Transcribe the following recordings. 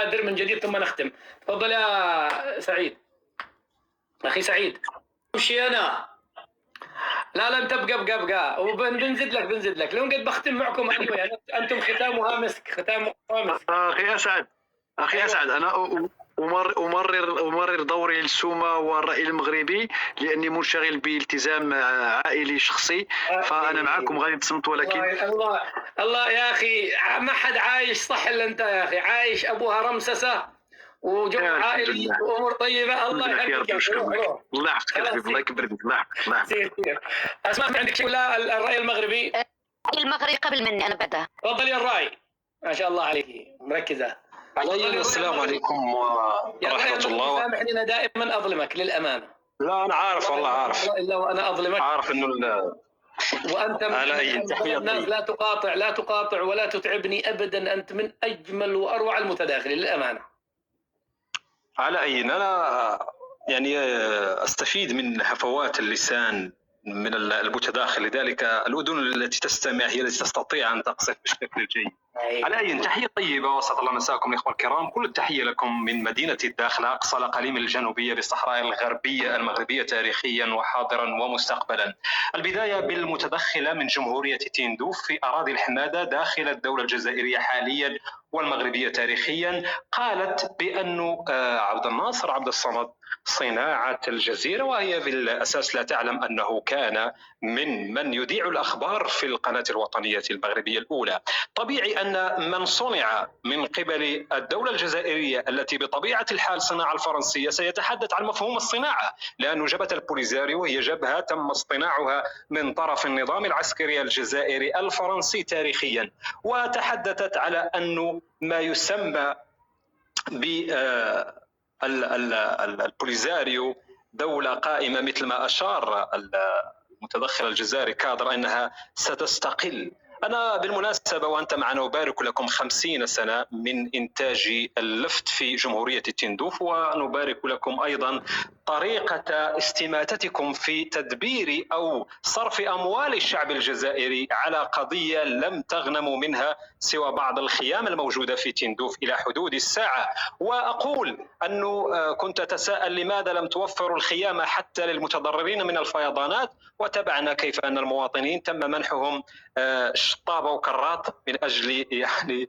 نبادر من جديد ثم نختم. تفضل يا سعيد، اخي سعيد. امشي انا، لا انت ابقى وبنزد لك لو قد بختم معكم يعني انتم ختامها مسك، ختامها مسك. اخي اسعد انا امرر دوري للسومه والراي المغربي لاني منشغل بالتزام عائلي شخصي، فانا معكم غادي نتصنت، ولكن الله يا اخي ما حد عايش صح الا انت يا اخي، عايش ابوها رمسسه وجو عائلي وامور طيبه. الله يحفظك يا اخي، الله يحفظك، الله يكبر بك، الله يحفظك. اسمع، عندك شيء ولا الراي المغربي؟ المغربي قبل مني انا بعدها. تفضل يا الراي، ما شاء الله عليك مركزه. السلام عليكم ورحمه الله. سامحني انا دائما اظلمك للامانه. لا انا عارف، والله عارف، الا وانا اظلمك، عارف انه وانت من الناس لا تقاطع ولا تتعبني ابدا. انت من اجمل واروع المتداخلين للامانه. على اي، انا يعني استفيد من هفوات اللسان من المتداخل، لذلك الاذن التي تستمع هي التي تستطيع ان تقصف بالشكل الجيد. على اي، تحيه طيبه واسعد الله مساكم الاخوه الكرام، كل التحيه لكم من مدينه الداخله، اقصى الاقاليم الجنوبيه بالصحراء الغربيه المغربيه تاريخيا وحاضرا ومستقبلا. البدايه بالمتدخله من جمهوريه تندوف في اراضي الحماده داخل الدوله الجزائريه حاليا والمغربيه تاريخيا، قالت بأن عبد الناصر عبد الصمد صناعة الجزيرة، وهي بالأساس لا تعلم أنه كان من يذيع الأخبار في القناة الوطنية المغربية الأولى. طبيعي أن من صنع من قبل الدولة الجزائرية التي بطبيعة الحال صناعة الفرنسية سيتحدث عن مفهوم الصناعة، لأن جبهة البوليزاريو هي جبهة تم اصطناعها من طرف النظام العسكري الجزائري الفرنسي تاريخيا، وتحدثت على أنه ما يسمى البوليزاريو دولة قائمة مثل ما أشار المتدخل الجزائري كادر أنها ستستقل. أنا بالمناسبة وأنت معنا أبارك لكم 50 سنة من إنتاج اللفت في جمهورية تندوف، ونبارك لكم أيضا طريقة استماتتكم في تدبير أو صرف أموال الشعب الجزائري على قضية لم تغنموا منها سوى بعض الخيام الموجودة في تندوف إلى حدود الساعة. وأقول أنه كنت أتساءل لماذا لم توفروا الخيام حتى للمتضررين من الفيضانات، وتبعنا كيف أن المواطنين تم منحهم شطابة وكرات من أجل يعني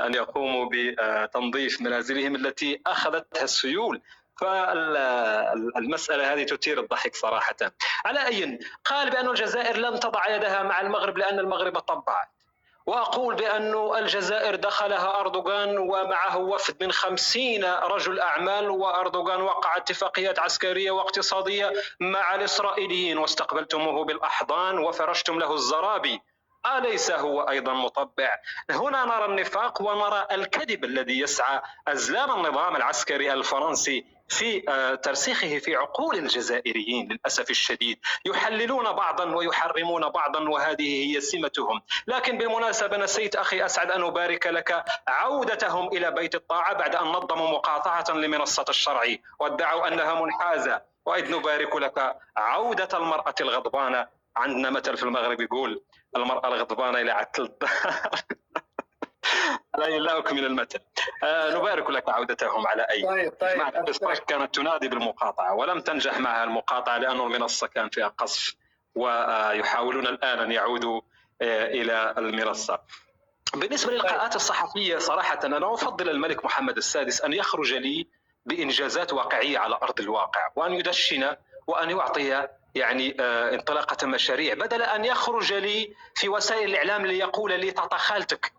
أن يقوموا بتنظيف منازلهم التي أخذتها السيول. فالمسألة هذه تثير الضحك صراحة. على أي، قال بأن الجزائر لن تضع يدها مع المغرب لأن المغرب طبعت، وأقول بأن الجزائر دخلها أردوغان ومعه وفد من 50 رجل أعمال، وأردوغان وقع اتفاقيات عسكرية واقتصادية مع الإسرائيليين واستقبلتموه بالأحضان وفرشتم له الزرابي. أليس هو أيضا مطبع؟ هنا نرى النفاق ونرى الكذب الذي يسعى أزلام النظام العسكري الفرنسي في ترسيخه في عقول الجزائريين للأسف الشديد. يحللون بعضا ويحرمون بعضا، وهذه هي سمتهم. لكن بالمناسبة نسيت أخي أسعد أن أبارك لك عودتهم إلى بيت الطاعة بعد أن نظموا مقاطعة لمنصة الشرعي وادعوا أنها منحازة، وإذ نبارك لك عودة المرأة الغضبانة. عندنا مثل في المغرب يقول المرأة الغضبانة إلى عتل لا أكمل المثل. نبارك لك عودتهم على أي. طيب. كانت تنادي بالمقاطعة ولم تنجح معها المقاطعة لأن المنصة كان فيها قصف، ويحاولون الآن أن يعودوا إلى المنصة. بالنسبة للقاءات الصحفية صراحة أنا أفضل الملك محمد السادس أن يخرج لي بإنجازات واقعية على أرض الواقع، وأن يدشن وأن يعطي يعني انطلاقة مشاريع، بدل أن يخرج لي في وسائل الإعلام ليقول لي تعطى خالتك،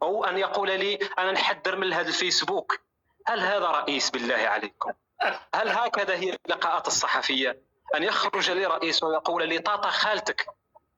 أو أن يقول لي أنا نحذر من هذا الفيسبوك. هل هذا رئيس بالله عليكم؟ هل هكذا هي اللقاءات الصحفية؟ أن يخرج لي رئيس ويقول لي تعطى خالتك.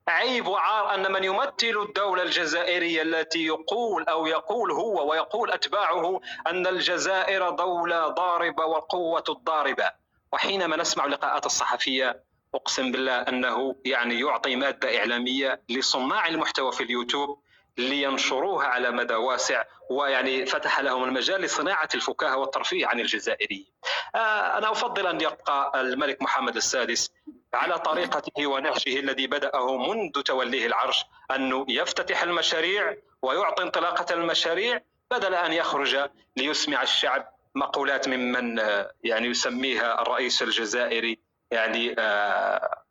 عيب وعار أن من يمثل الدولة الجزائرية التي يقول هو ويقول أتباعه أن الجزائر دولة ضاربة والقوة الضاربة، وحينما نسمع لقاءات الصحفية أقسم بالله أنه يعني يعطي مادة إعلامية لصناع المحتوى في اليوتيوب لينشروها على مدى واسع، ويعني فتح لهم المجال لصناعة الفكاهة والترفيه عن الجزائريين. أنا أفضل أن يبقى الملك محمد السادس على طريقته ونهجه الذي بدأه منذ توليه العرش، أنه يفتتح المشاريع ويعطي انطلاقة المشاريع بدل أن يخرج ليسمع الشعب مقولات ممن يعني يسميها الرئيس الجزائري يعني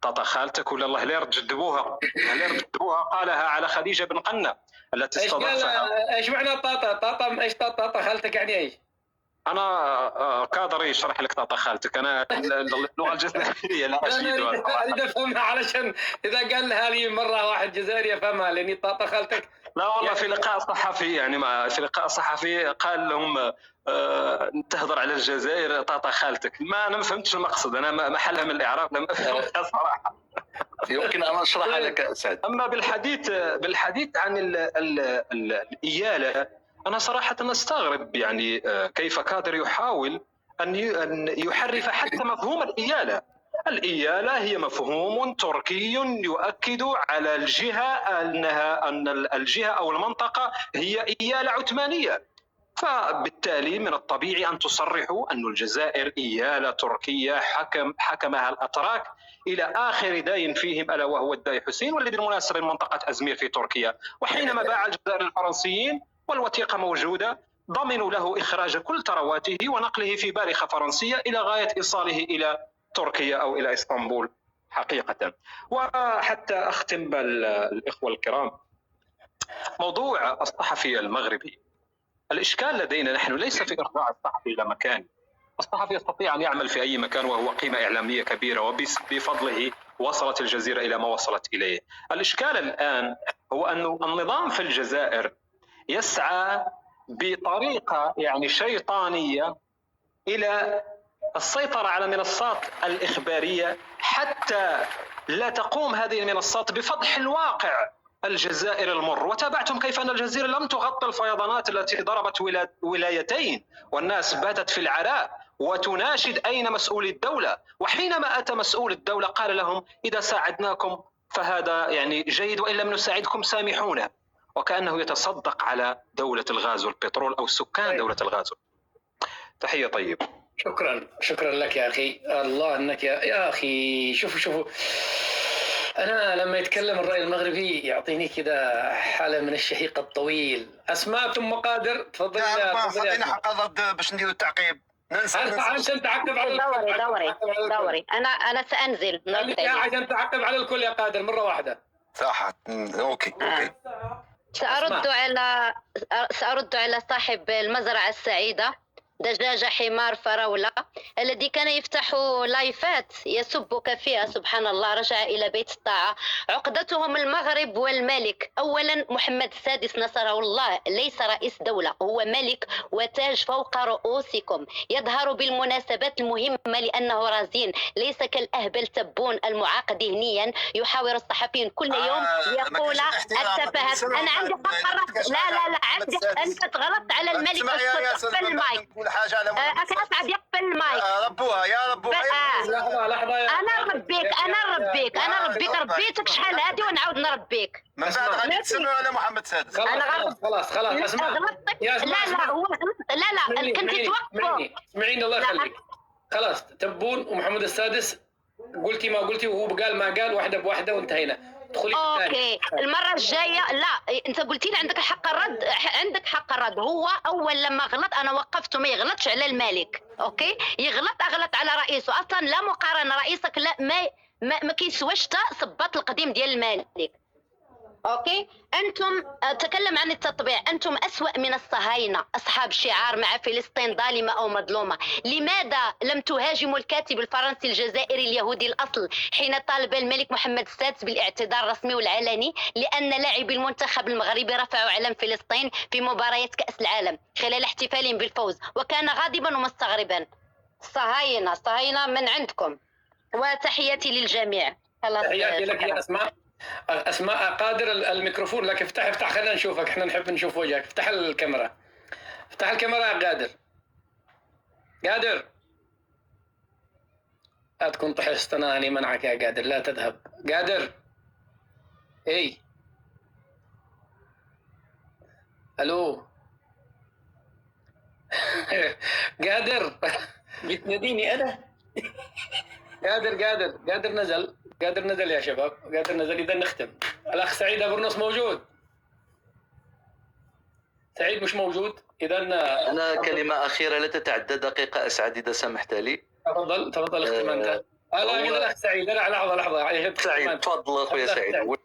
طاطا خالتك ولا الله لا يرد جدبوها قالها على خديجة بن قنة التي استضافها. ايش معنى طاطا ايش طاطا خالتك يعني ايش؟ انا قادر يشرح لك طاطا خالتك، انا اللغه الجزائريه لا اجيدها. اريد افهمها علشان اذا قالها لي مره واحد جزائري افهمها، لاني طاطا خالتك. لا والله في لقاء صحفي يعني في لقاء صحفي قال لهم تهضر على الجزائر طاطا خالتك. انا ما فهمتش المقصد، انا محلها من الاعراب لم افهمها صراحه. يمكن ان اشرحها لك سعد. اما بالحديث عن الإيالة، انا صراحه استغرب يعني كيف كادر يحاول ان يحرف حتى مفهوم الإيالة. الإيالة هي مفهوم تركي يؤكد على الجهة أن الجهة أو المنطقة هي إيالة عثمانية، فبالتالي من الطبيعي أن تصرحوا أن الجزائر إيالة تركية حكمها الأتراك إلى آخر داي فيهم ألا وهو الداي حسين، والذي بالمناسبة من منطقة أزمير في تركيا. وحينما باع الجزائر الفرنسيين والوثيقة موجودة ضمنوا له إخراج كل ثرواته ونقله في بارخة فرنسية إلى غاية إيصاله إلى تركيا أو إلى إسطنبول حقيقة. وحتى أختم بالإخوة الكرام، موضوع الصحفي المغربي، الإشكال لدينا نحن ليس في إرجاع الصحفي إلى مكان. الصحفي يستطيع أن يعمل في أي مكان وهو قيمة إعلامية كبيرة، وبفضله وصلت الجزيرة إلى ما وصلت إليه. الإشكال الآن هو أن النظام في الجزائر يسعى بطريقة يعني شيطانية إلى السيطرة على المنصات الإخبارية حتى لا تقوم هذه المنصات بفضح الواقع الجزائري المر. وتابعتم كيف أن الجزيرة لم تغطي الفيضانات التي ضربت ولايتين، والناس باتت في العراء وتناشد أين مسؤولي الدولة. وحينما أتى مسؤول الدولة قال لهم إذا ساعدناكم فهذا يعني جيد، وإن لم نساعدكم سامحونا، وكأنه يتصدق على دولة الغاز والبترول أو سكان دولة الغاز. تحية طيبة. شكرا لك يا أخي. الله أنك يا أخي. شوفوا أنا لما يتكلم الرأي المغربي يعطيني كذا حالة من الشهيق الطويل. أسماء ثم قادر، تفضل. اعطينا حق ضد باش نديروا التعقيب. عشان تعقب على دوري أنا سأنزل عشان تعقب على الكل يا قادر مرة واحدة. صح. اوكي. سأرد على صاحب المزرعة السعيدة دجاجة حمار فراولة الذي كان يفتح لايفات يسبك فيها. سبحان الله، رجع إلى بيت الطاعة. عقدتهم المغرب والملك. أولا محمد السادس نصره الله ليس رئيس دولة، هو ملك وتاج فوق رؤوسكم، يظهر بالمناسبات المهمة لأنه رزين، ليس كالأهبل تبون المعاقد ذهنيا يحاور الصحفيين كل يوم يقول التفاهات. أنا عندي حق الرد. لا عندي. أنت غلطت على الملك. اقفل المايك. أسعد يقفل المايك. يا ربوها لحظة. أنا ربيتك شحال هادي ونعاود نربيك. من بعد غادي تسمعوا على محمد سادس. خلاص اسمع. لا كنت توقفوا. اسمعيني الله يخليك. خلاص تبون ومحمد السادس قلتي ما قلتي وهو قال ما قال، واحدة بواحدة وانتهينا. اوكي المره الجايه لا، انت قلتي لي عندك حق الرد. هو اول لما غلط انا وقفته، ما يغلطش على الملك. اوكي اغلط على رئيسه. اصلا لا مقارنه، رئيسك لا ما كيسواش صباط القديم ديال الملك. اوكي انتم تكلم عن التطبيع. انتم اسوأ من الصهاينه، اصحاب شعار مع فلسطين ظالمه او مظلومه. لماذا لم تهاجموا الكاتب الفرنسي الجزائري اليهودي الاصل حين طالب الملك محمد السادس بالاعتذار الرسمي والعلني لان لاعبي المنتخب المغربي رفعوا علم فلسطين في مباريات كاس العالم خلال احتفالهم بالفوز، وكان غاضبا ومستغربا؟ صهاينه من عندكم. وتحياتي للجميع. تحياتي لك يا اسماء قادر. الميكروفون لك. افتح خلينا نشوفك، احنا نحب نشوف وجهك. افتح الكاميرا يا قادر. لا تكون طحست، انا اني منعك يا قادر، لا تذهب قادر. اي الو قادر بتناديني انا. قادر نزل يا شباب. قادر نزل. إذا نختم. الأخ سعيد أبو النص موجود؟ سعيد مش موجود؟ اذا أنا كلمة أخيرة لا تتعدى دقيقة أسعد إذا سمحت لي. تفضل اختم انت. لا الاخ سعيد، لا لحظه يعني سعيد تفضل أخويا سعيد.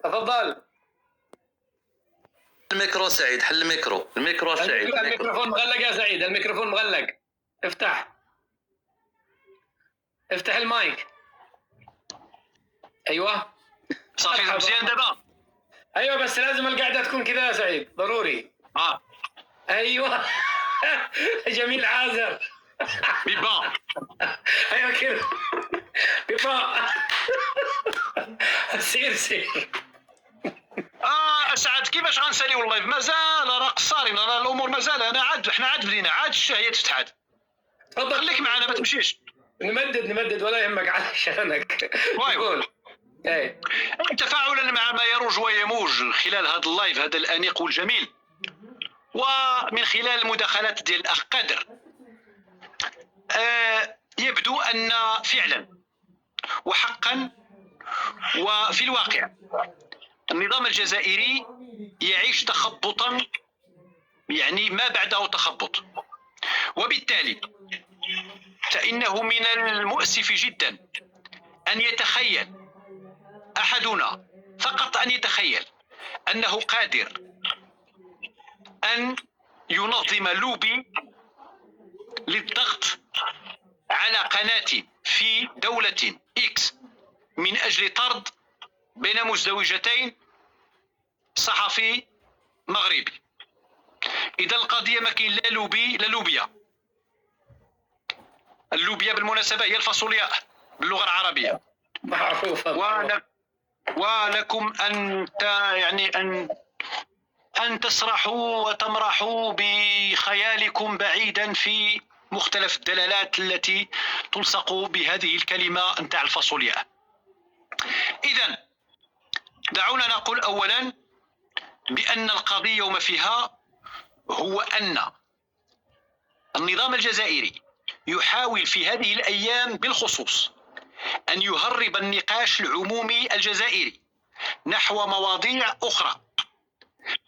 تفضل. الميكرو سعيد، حل الميكرو سعيد. الميكروفون مغلق يا سعيد، الميكروفون مغلق. افتح المايك. ايوه صافي مزيان دابا. ايوه بس لازم القعده تكون كذا يا سعيد، ضروري. ايوه جميل عازر. بيبا ايوه كذا بيبا. سير اسعد كيفاش غنسالي والله مازال راه قصارين، راه الامور مازال حنا عاد بدينا، عاد الشهيه تفتحات. تفضل خليك معنا ما تمشيش. نمدد ولا يهمك على شانك. قول. ايه تفاعلا مع ما يروج ويموج خلال هذا اللايف هذا الانيق والجميل، ومن خلال المداخلات ديال الاخ قادر، يبدو ان فعلا وحقا وفي الواقع النظام الجزائري يعيش تخبطا، يعني ما بعده تخبط، وبالتالي فإنه من المؤسف جدا أن يتخيل أحدنا، فقط أن يتخيل أنه قادر أن ينظم لوبي للضغط على قناة في دولة إكس من أجل طرد بين مزدوجتين صحفي مغربي. إذا القضية ما كاين لا لوبي لا لوبيا. اللوبيا بالمناسبة هي الفاصولياء باللغة العربية. معروفة. ولكم أن تسرحوا وتمرحوا بخيالكم بعيدا في مختلف الدلالات التي تلصق بهذه الكلمة نتاع الفاصولياء. إذن دعونا نقول أولا بأن القضية وما فيها هو أن النظام الجزائري يحاول في هذه الأيام بالخصوص أن يهرب النقاش العمومي الجزائري نحو مواضيع أخرى،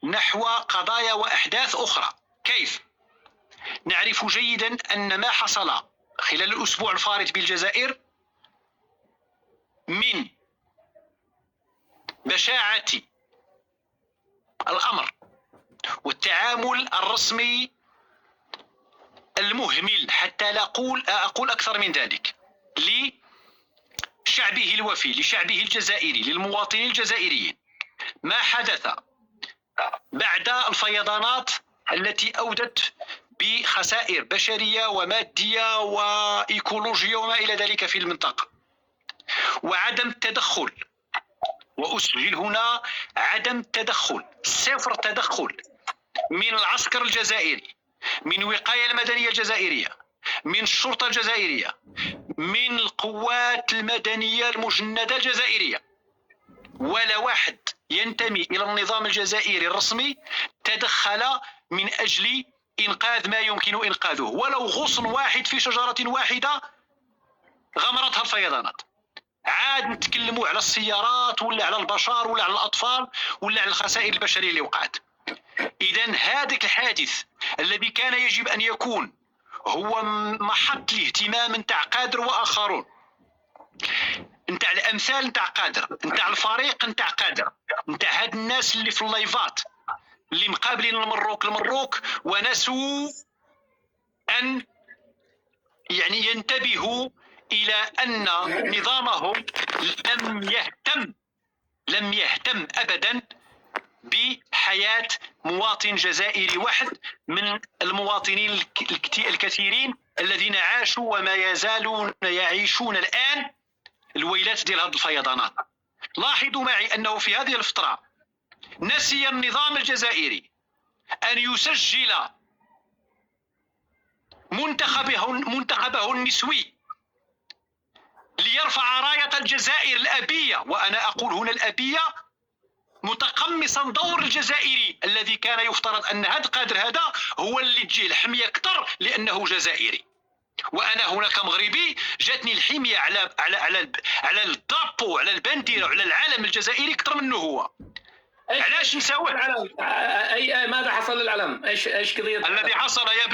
نحو قضايا وأحداث أخرى. كيف؟ نعرف جيدا أن ما حصل خلال الأسبوع الفارط بالجزائر من بشاعة الأمر والتعامل الرسمي المهمل، حتى لا أقول أكثر من ذلك، لشعبه الوفي، لشعبه الجزائري، للمواطنين الجزائريين. ما حدث بعد الفيضانات التي أودت بخسائر بشرية ومادية وإيكولوجية وما إلى ذلك في المنطقة، وعدم التدخل، وأسجل هنا عدم تدخل، صفر تدخل من العسكر الجزائري، من الوقاية المدنية الجزائرية، من الشرطة الجزائرية، من القوات المدنية المجندة الجزائرية. ولا واحد ينتمي إلى النظام الجزائري الرسمي تدخل من أجل إنقاذ ما يمكن إنقاذه، ولو غصن واحد في شجرة واحدة غمرتها الفيضانات. عاد نتكلموا على السيارات ولا على البشر ولا على الأطفال ولا على الخسائر البشرية اللي وقعت. إذن هذاك الحادث الذي كان يجب أن يكون هو محط الاهتمام نتاع قادر وآخرون، نتاع الأمثال نتاع قادر، نتاع الفريق نتاع قادر، نتاع هاد الناس اللي في اللايفات اللي مقابلين المروك ونسوا أن ينتبهوا إلى أن نظامهم لم يهتم أبدا بحياة مواطن جزائري واحد من المواطنين الكثيرين الذين عاشوا وما يزالون يعيشون الآن الويلات ديال هذه الفيضانات. لاحظوا معي أنه في هذه الفترة نسي النظام الجزائري أن يسجل منتخبه النسوي ليرفع راية الجزائر الأبية، وأنا أقول هنا الأبية متقمصا دور الجزائري الذي كان يفترض أن هذا القادر هذا هو اللي تجيه الحمية أكثر لأنه جزائري. وأنا هنا كمغربي جاتني الحمية على الدابو، على البنديرة، على العالم الجزائري أكثر منه هو. علاش نساوه؟ اي ماذا حصل للعلم؟ ايش قضيه الذي حصل يا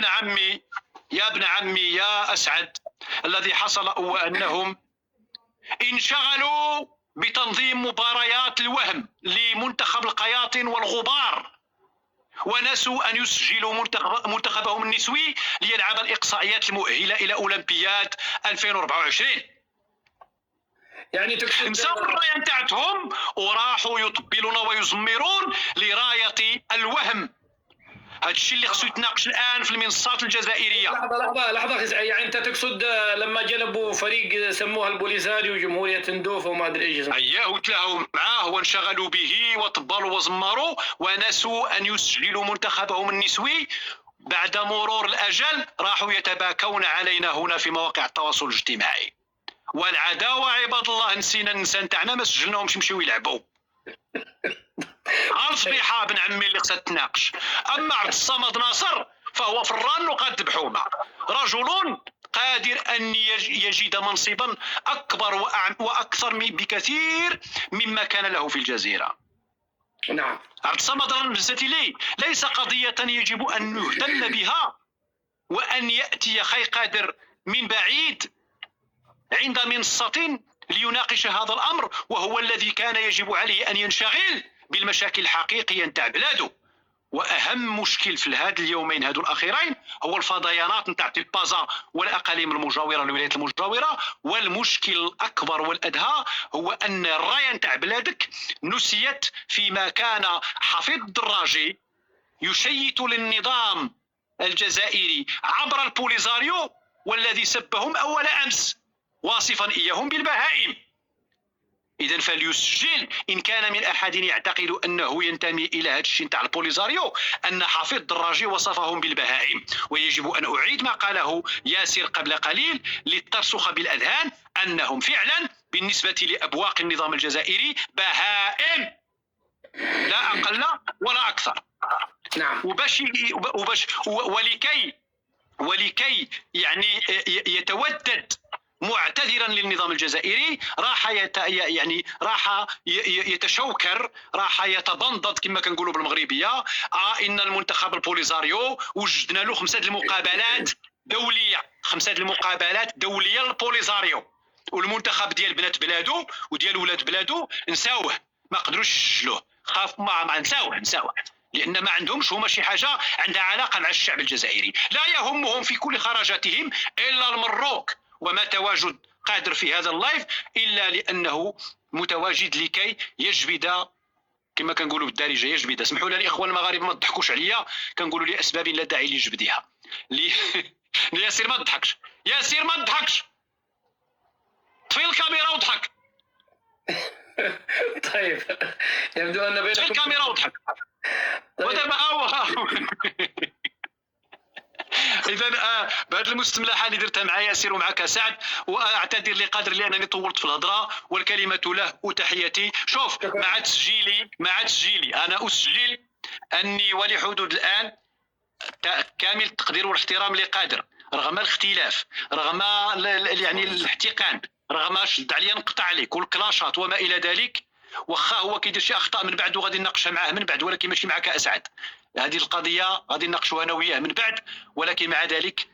ابن عمي يا أسعد، الذي حصل هو أنهم انشغلوا بتنظيم مباريات الوهم لمنتخب القياطن والغبار، ونسوا أن يسجلوا منتخبهم النسوي ليلعب الإقصائيات المؤهلة إلى أولمبياد 2024. يعني تقصد نساو الراية نتاعتهم وراحوا يطبلون ويزمرون لراية الوهم. هذا الشيء اللي خصو يتناقش الآن في المنصات الجزائرية. لحظة أخي سعيد، يعني أنت تقصد لما جلبوا فريق سموها البوليساريو وجمهورية تندوف وما أدري إيش اسمه. أييه، وتلاهوا معاه وانشغلوا به وطبلوا وزمروا ونسوا أن يسجلوا منتخبهم النسوي. بعد مرور الأجل راحوا يتباكون علينا هنا في مواقع التواصل الاجتماعي. والعداوة عباد الله، نسينا النساء تاعنا ما سجلناهمش يمشيو يلعبوا. الصبيحة بن عمي اللي خصها تناقش. أما عبد الصمد ناصر فهو فران وقد ذبحوما، رجل قادر أن يجد منصبا أكبر وأكثر بكثير مما كان له في الجزيرة. نعم. عبد الصمد بالنسبة لي ليس قضية يجب أن نهتم بها وأن يأتي خي قادر من بعيد عند منصة ليناقش هذا الأمر، وهو الذي كان يجب عليه أن ينشغل بالمشاكل الحقيقية نتاع بلاده. واهم مشكل في هذا اليومين هذو الاخيرين هو الفضيانات نتاع تيبازا والاقاليم المجاوره الولايات المجاوره. والمشكل الاكبر والادهى هو ان الرايه نتاع بلادك نسيت فيما كان حفيظ الدراجي يشيت للنظام الجزائري عبر البوليزاريو، والذي سبهم اول امس واصفا اياهم بالبهائم. إذا فليسجل إن كان من أحد يعتقد أنه ينتمي إلى هذا الشيء تاع البوليزاريو أن حفيظ الدراجي وصفهم بالبهائم. ويجب أن أعيد ما قاله ياسر قبل قليل للترسخ بالأذهان أنهم فعلا بالنسبة لأبواق النظام الجزائري بهائم، لا أقل ولا أكثر. نعم. ولكي يعني يتودد معتذرا للنظام الجزائري راح يتشوكر، راح يتبنضد كما كنقولوا بالمغربيه. ان المنتخب البوليزاريو وجدنا له 5 المقابلات دوليه، 5 المقابلات دوليه للبوليزاريو، والمنتخب ديال بنات بلادو وديال ولاد بلادو نساوه، ما قدروش يسجلوه، خاف ما نساوه لان ما عندهمش هما شي حاجه عندها علاقه مع الشعب الجزائري. لا يهمهم في كل خرجاتهم الا المروك وما تواجد قادر في هذا اللايف الا لانه متواجد لكي يجبد كما كنقولوا بالدارجه يجبد. اسمحوا لي الاخوان المغاربه ما تضحكوش عليا، كنقولوا لاسباب لا داعي لجبدها. ياسر ما تضحكش، ياسر ما تضحكش، طفي الكاميرا وضحك. طيب يبدو ان بينكم طفي الكاميرا وضحك. ودابا اذا بهذه المستملحه اللي درتها مع ياسر ومعك سعد، واعتذر لقدر لانني طولت في الهضره، والكلمه له وتحياتي. شوف، مع تسجيلي انا اسجل اني ولحدود الان كامل التقدير والاحترام لقادر، رغم الاختلاف، رغم يعني الاحتقان، رغم شد عليا نقطع عليك والكلاشات وما الى ذلك، واخا هو كيدير شي اخطاء من بعد وغادي نناقشها معاه من بعد، ولكن ماشي معك اسعد. هذه القضيه غادي نناقشوها انا وياه من بعد، ولكن مع ذلك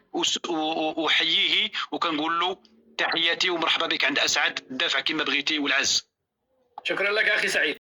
احييه وكنقول له تحياتي ومرحبا بك عند اسعد، دافع كما بغيتي والعز. شكرا لك اخي سعيد.